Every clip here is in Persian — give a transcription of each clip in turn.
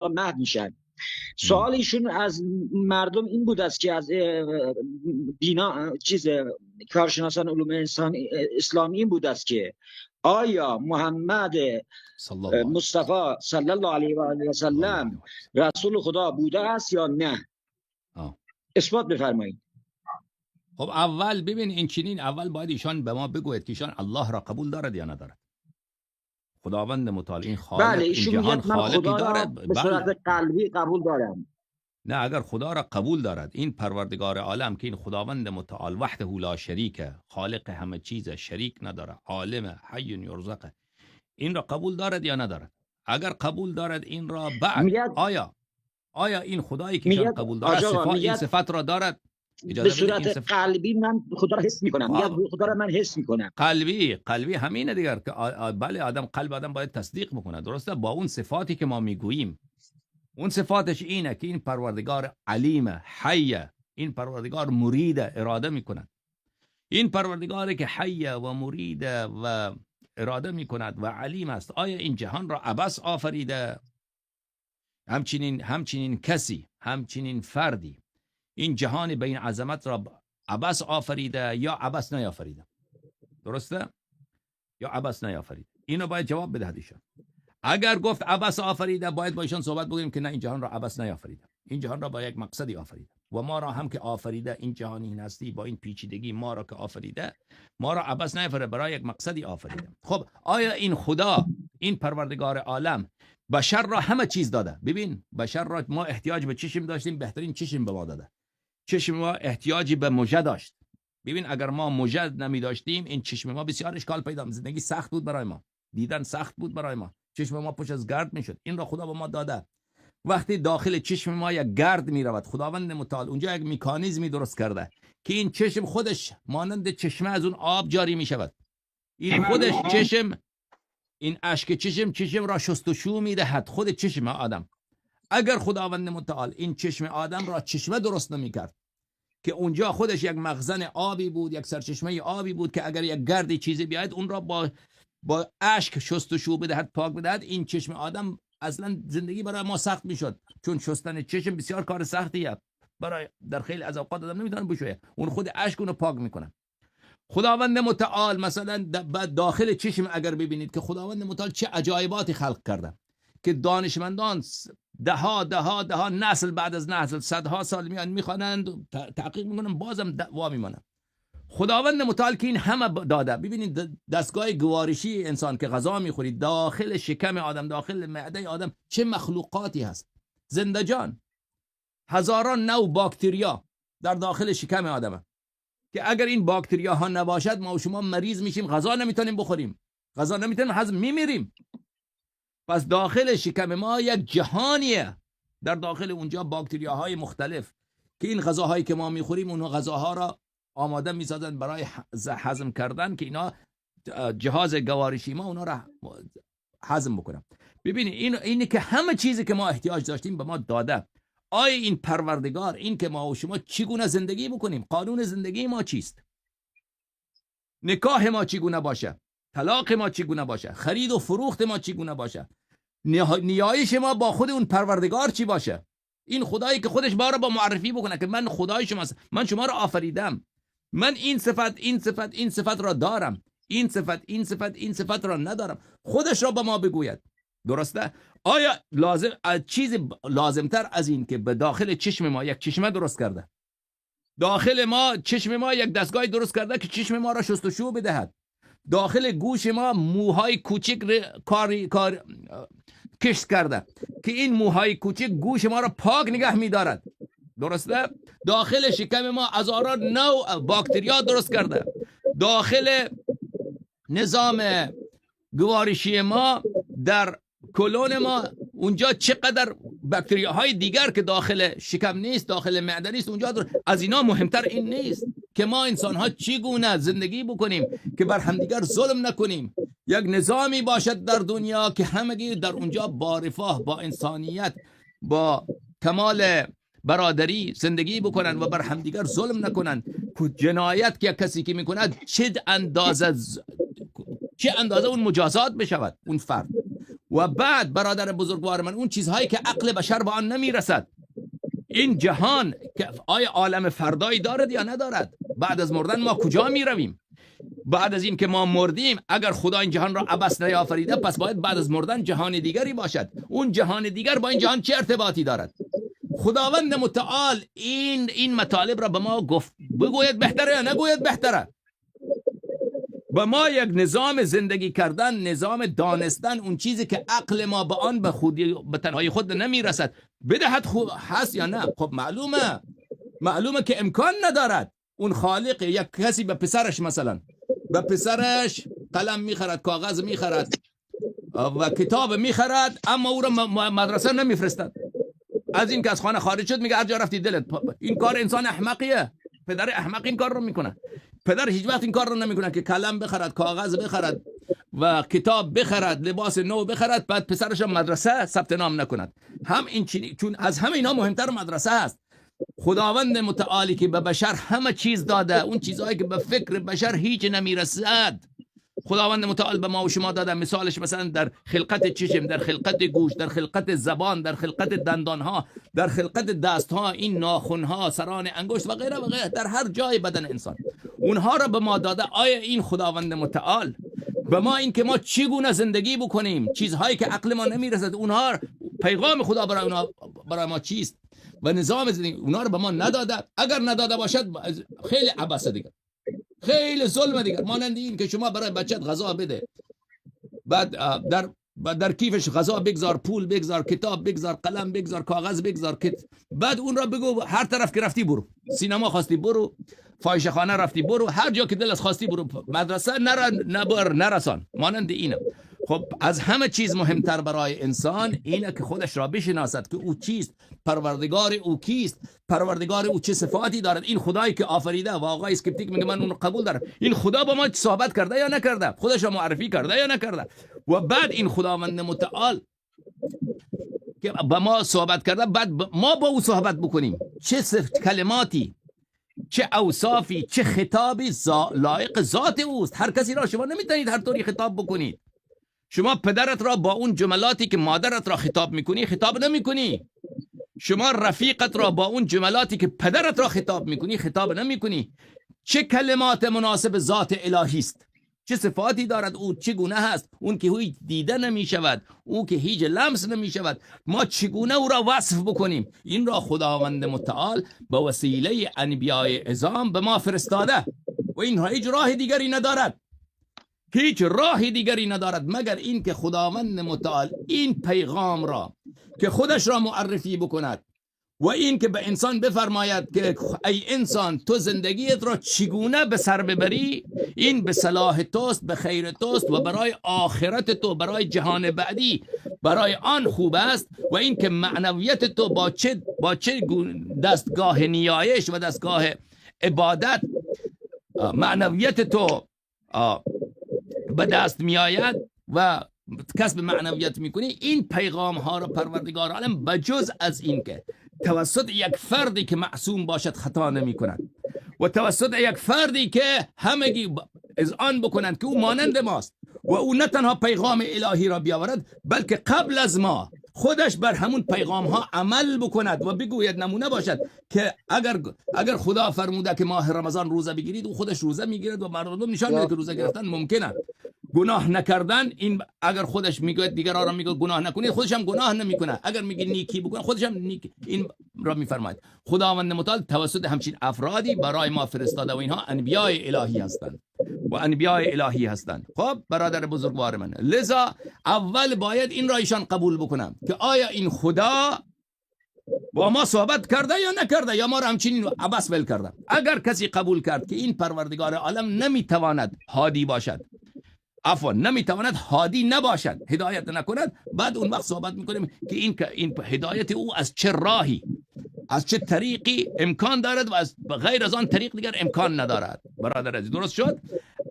محو میشن. سوال ایشون از مردم این بود است که از بینا کارشناسان علوم انسان اسلامی این بود است که آیا محمد مصطفی صلی الله علیه و آله و سلم رسول خدا بوده است یا نه؟ اثبات بفرمایید. خب اول ببین این چنین، اول باید ایشان به ما بگوید که ایشان الله را قبول دارد یا ندارد. خداوند متعال این خالق، بله این جهان خالقی دارد. به صورت قلبی قبول دارم. نه، اگر خدا را قبول دارد، این پروردگار عالم که این خداوند متعال وحده لا شریک، خالق همه چیز، شریک نداره، عالم، حی یرزق، این را قبول دارد یا ندارد؟ اگر قبول دارد این را، بعد آیا این خدایی که ایشان قبول دارد این صفت را دارد؟ به صورت قلبی من خدا را حس میکنم، یا خدا را من حس میکنم. قلبی همینه دیگر که بله قلب آدم باید تصدیق بکنه، درسته؟ با اون صفاتی که ما میگوییم، اون صفاتش اینه که این پروردگار علیم، حی، این پروردگار مرید، اراده میکند. این پروردگاری که حی و مرید و اراده میکند و علیم است، آیا این جهان را عبث آفریده؟ همچنین کسی، همچنین فردی این جهان بین عظمت را عبث آفریده یا عبث نیافریده؟ درسته؟ یا عبث نیافریده؟ اینو باید جواب بدهد ایشان. اگر گفت عبث آفریده، باید با ایشان صحبت بکنیم که نه، این جهان را عبث نیافریده، این جهان را با یک مقصدی آفریده و ما را هم که آفریده، این جهان این هستی با این پیچیدگی ما را که آفریده، ما را عبث نیافریده، برای یک مقصدی آفریده. خب آیا این خدا، این پروردگار عالم بشر را همه چیز داده؟ ببین بشر را ما احتیاج به چشم داشتیم، بهترین چشم به ما داده. چشم ما احتیاجی به موجه داشت. ببین اگر ما موجه نمی داشتیم، این چشم ما بسیار اشکال پیدا می‌کرد، زندگی سخت بود برای ما، دیدن سخت بود برای ما، چشم ما پشت از گرد میشد. این را خدا به ما داده. وقتی داخل چشم ما یک گرد می رود، خداوند متعال اونجا یک مکانیزمی درست کرده که این چشم خودش مانند چشمه از اون آب جاری می شود. این خودش چشم، این اشک چشم را شستشو می دهد، خود چشم آدم. اگر خداوند متعال این چشم آدم را چشمه درست نمی کرد که اونجا خودش یک مخزن آبی بود، یک سرچشمه آبی بود که اگر یک گردی چیزی بیاید اون را با اشک شستشو بدهد، پاک بدهد، این چشم آدم اصلا زندگی برای ما سخت میشد، چون شستن چشم بسیار کار سختیه، برای در خیلی از اوقات آدم نمیتونه بشویه، اون خود اشک اونو پاک میکنه. خداوند متعال مثلا داخل چشم اگر ببینید که خداوند متعال چه عجایباتی خلق کرده که دانشمندان ده نسل بعد از نسل، صدها سال میان میخوانند، تحقیق میکنن، بازم وا میمانه. خداوند متعال که این همه داده. ببینید دستگاه گوارشی انسان که غذا میخورید، داخل شکم آدم، داخل معده آدم چه مخلوقاتی هست، زنده جان، هزاران نوع باکتریا در داخل شکم آدمه که اگر این باکتریا ها نباشد ما و شما مریض میشیم، غذا نمیتونیم بخوریم، غذا نمیتونیم هضم، میمیریم. پس داخل شکم ما یک جهانیه، در داخل اونجا باکتریاهای مختلف که این غذاهایی که ما میخوریم اون غذاها را آماده میسازن برای هضم کردن که اینا جهاز گوارشی ما اونا را هضم بکنن. ببینید اینه که همه چیزی که ما احتیاج داشتیم به ما داده. آیا این پروردگار، این که ما و شما چگونه زندگی بکنیم، قانون زندگی ما چیست، نکاح ما چگونه باشه، طلاق ما چگونه باشه، خرید و فروخت ما چگونه باشه، نیایش ما با خود اون پروردگار چی باشه، این خدایی که خودش ما را با معرفی بکنه که من خدای شماست، من شما را آفریدم، من این صفت را دارم، این صفت را ندارم، خودش را به ما بگوید. درسته؟ آیا چیز لازمتر از این که به داخل چشم ما یک چشمه درست کرده، داخل ما چشم ما یک دستگاه درست کرده که چشم ما را شستشو بدهد، داخل گوش ما موهای کوچک کار کشت کرده که این موهای کوچک گوش ما را پاک نگه می‌دارد، درسته؟ داخل شکم ما هزاران نوع باکتریا درست کرده، داخل نظام گوارشی ما، در کلون ما اونجا چقدر باکتریاهای دیگر که داخل شکم نیست، داخل معده نیست، اونجا از اینا مهمتر این نیست که ما انسان ها چگونه زندگی بکنیم که بر همدیگر ظلم نکنیم، یک نظامی باشد در دنیا که همگی در اونجا با رفاه، با انسانیت، با کمال برادری زندگی بکنن و بر همدیگر ظلم نکنن. جنایت که کسی که میکند چه اندازه اون مجازات بشود اون فرد، و بعد برادر بزرگوار من اون چیزهایی که عقل بشر به آن نمیرسد. این جهان که آیا عالم فردایی دارد یا ندارد؟ بعد از مردن ما کجا می رویم؟ بعد از این که ما مردیم، اگر خدا این جهان را عبث نیافریده، پس باید بعد از مردن جهان دیگری باشد. اون جهان دیگر با این جهان چه ارتباطی دارد؟ خداوند متعال این مطالب را به ما گفت، بگوید بهتره یا نگوید بهتره؟ به ما یک نظام زندگی کردن، نظام دانستن اون چیزی که عقل ما به آن به تنهایی خود نمی رسد بدهد هست یا نه؟ خب معلومه که امکان ندارد. اون خالق یک کسی به پسرش، مثلا به پسرش قلم میخرد، کاغذ میخرد و کتاب میخرد، اما او را مدرسه نمیفرستد. از این که از خانه خارج شد میگه هر جا رفتی دلت. این کار انسان احمقیه. پدر احمق این کار رو میکنه. پدر هیچ وقت این کار رو نمیکنه که قلم بخرد، کاغذ بخرد و کتاب بخرد، لباس نو بخرد، بعد پسرش مدرسه ثبت نام نکند. هم این چون از همه اینا مهمتر مدرسه است. خداوند متعالی که به بشر همه چیز داده، اون چیزهایی که به فکر بشر هیچ نمیرسد، خداوند متعال به ما و شما داده. مثالش مثلا در خلقت چشم، در خلقت گوش، در خلقت زبان، در خلقت دندانها، در خلقت دستها، این ناخنها، سران انگشت و غیره و غیره، در هر جای بدن انسان اونها را به ما داده. آیا این خداوند متعال به ما این که ما چگونه زندگی بکنیم، چیزهایی که عقل ما نمیرسد، اونها پیغام خدا برای ما چیست و نظام زندگی اونها رو به ما نداده؟ اگر نداده باشد خیلی عبثه دیگر، خیلی ظلم دیگر. مانند این که شما برای بچت غذا بده، بعد در کیفش غذا بگذار، پول بگذار، کتاب بگذار، قلم بگذار، کاغذ بگذار، بعد اون را بگو هر طرف که رفتی برو، سینما خواستی برو، فاحشه‌خانه رفتی برو، هر جا که دلت خواستی برو، مدرسه نرسان. مانند اینه. خب از همه چیز مهمتر برای انسان اینه که خودش را بشناسد که او چیست، پروردگار او کیست، پروردگار او چه صفاتی دارد. این خدایی که آفریده و آقای اسکپتیک میگه من اون قبول دارم، این خدا با ما صحبت کرده یا نکرده؟ خودش را معرفی کرده یا نکرده؟ و بعد این خداوند متعال که با ما صحبت کرده، بعد ما با او صحبت بکنیم. چه کلماتی، چه اوصافی، چه خطابی لایق ذات اوست. هر کسی را شما نمیتونید هر طوری خطاب بکنید. شما پدرت را با اون جملاتی که مادرت را خطاب میکنی خطاب نمیکنی. شما رفیقت را با اون جملاتی که پدرت را خطاب میکنی خطاب نمیکنی. چه کلمات مناسب ذات الهی است، چه صفاتی دارد، او چگونه هست، اون که هیچ دیده نمیشود، او که هیچ لمس نمیشود، ما چگونه او را وصف بکنیم؟ این را خداوند متعال به وسیله انبیاء عظام به ما فرستاده و این هیچ راه دیگری ندارد، هیچ راه دیگری ندارد مگر این که خداوند متعال این پیغام را که خودش را معرفی بکند و این که به انسان بفرماید که ای انسان تو زندگیت را چگونه به سر ببری، این به صلاح توست، به خیر توست و برای آخرت تو، برای جهان بعدی، برای آن خوب است. و این که معنویت تو با چه دستگاه نیایش و دستگاه عبادت معنویت تو به دست می آید و کسب معنویت میکنی. این پیغام ها را پروردگار عالم بجز از این که توسط یک فردی که معصوم باشد خطا نمی کند و توسط یک فردی که همگی اذعان بکنند که او مانند ماست و او نه تنها پیغام الهی را بیاورد بلکه قبل از ما خودش بر همون پیغام ها عمل بکند و بگوید، نمونه باشد که اگر خدا فرموده که ماه رمضان روزه بگیرید، او خودش روزه میگیرد و مردم نشان میده که روزه گرفتن ممکنه. گناه نکردن، این اگر خودش میگه دیگران را میگه گناه نکنید، خودش هم گناه نمیکنه. اگر میگه نیکی بکن، خودش هم نیکی این را میفرماید. خداوند متعال توسط همچین افرادی برای ما فرستاده و اینها انبیاء الهی هستند و انبیاء الهی هستند. خب برادر بزرگوار من، لذا اول باید این را ایشان قبول بکنم که آیا این خدا با ما صحبت کرده یا نکرده، یا ما را همچنین عبث ول کرده. اگر کسی قبول کرد که این پروردگار عالم نمیتواند هادی باشد، نمیتواند هادی نباشد، هدایت نکند، بعد اون وقت صحبت میکنیم که این هدایت او از چه راهی، از چه طریقی امکان دارد و از غیر از آن طریق دیگر امکان ندارد. برادر عزیز، درست شد؟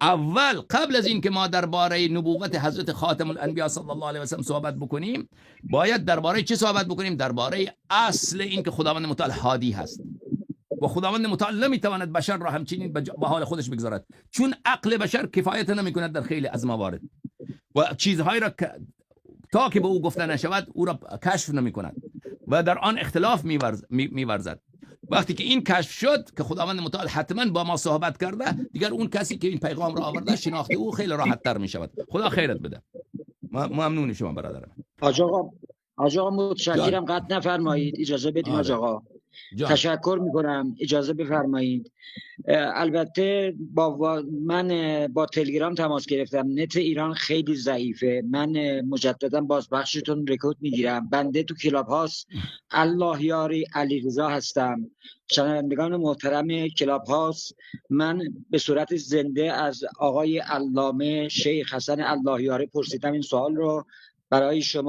اول قبل از این که ما درباره نبوت حضرت خاتم الانبیا صلی الله علیه و سلم صحبت بکنیم، باید درباره چه صحبت بکنیم؟ درباره اصل این که خداوند متعال هادی هست و خداوند متعال نمیتواند بشر را همچنین به حال خودش بگذارد، چون عقل بشر کفایت نمیکند در خیلی از موارد و چیزهایی را تا که به او گفته نشود او را کشف نمی کند و در آن اختلاف می‌ورزد. وقتی که این کشف شد که خداوند متعال حتما با ما صحبت کرده، دیگر اون کسی که این پیغام را آورده شناخته او خیلی راحت تر می شود. خدا خیرت بده. ممنون شما برادرم. حاج آقا متشکرم، قطع نفرمایید، اجازه بدید. حاج آقا تشکر میکنم، اجازه بفرمایید. البته من با تلگرام تماس گرفتم، نت ایران خیلی ضعیفه. من مجددا بازبخشتون رکورد میگیرم. بنده تو کلاب هاست الله یاری علیرضا هستم. شنوندگان محترم کلاب هاست، من به صورت زنده از آقای علامه شیخ حسن الله یاری پرسیدم این سوال رو برای شما.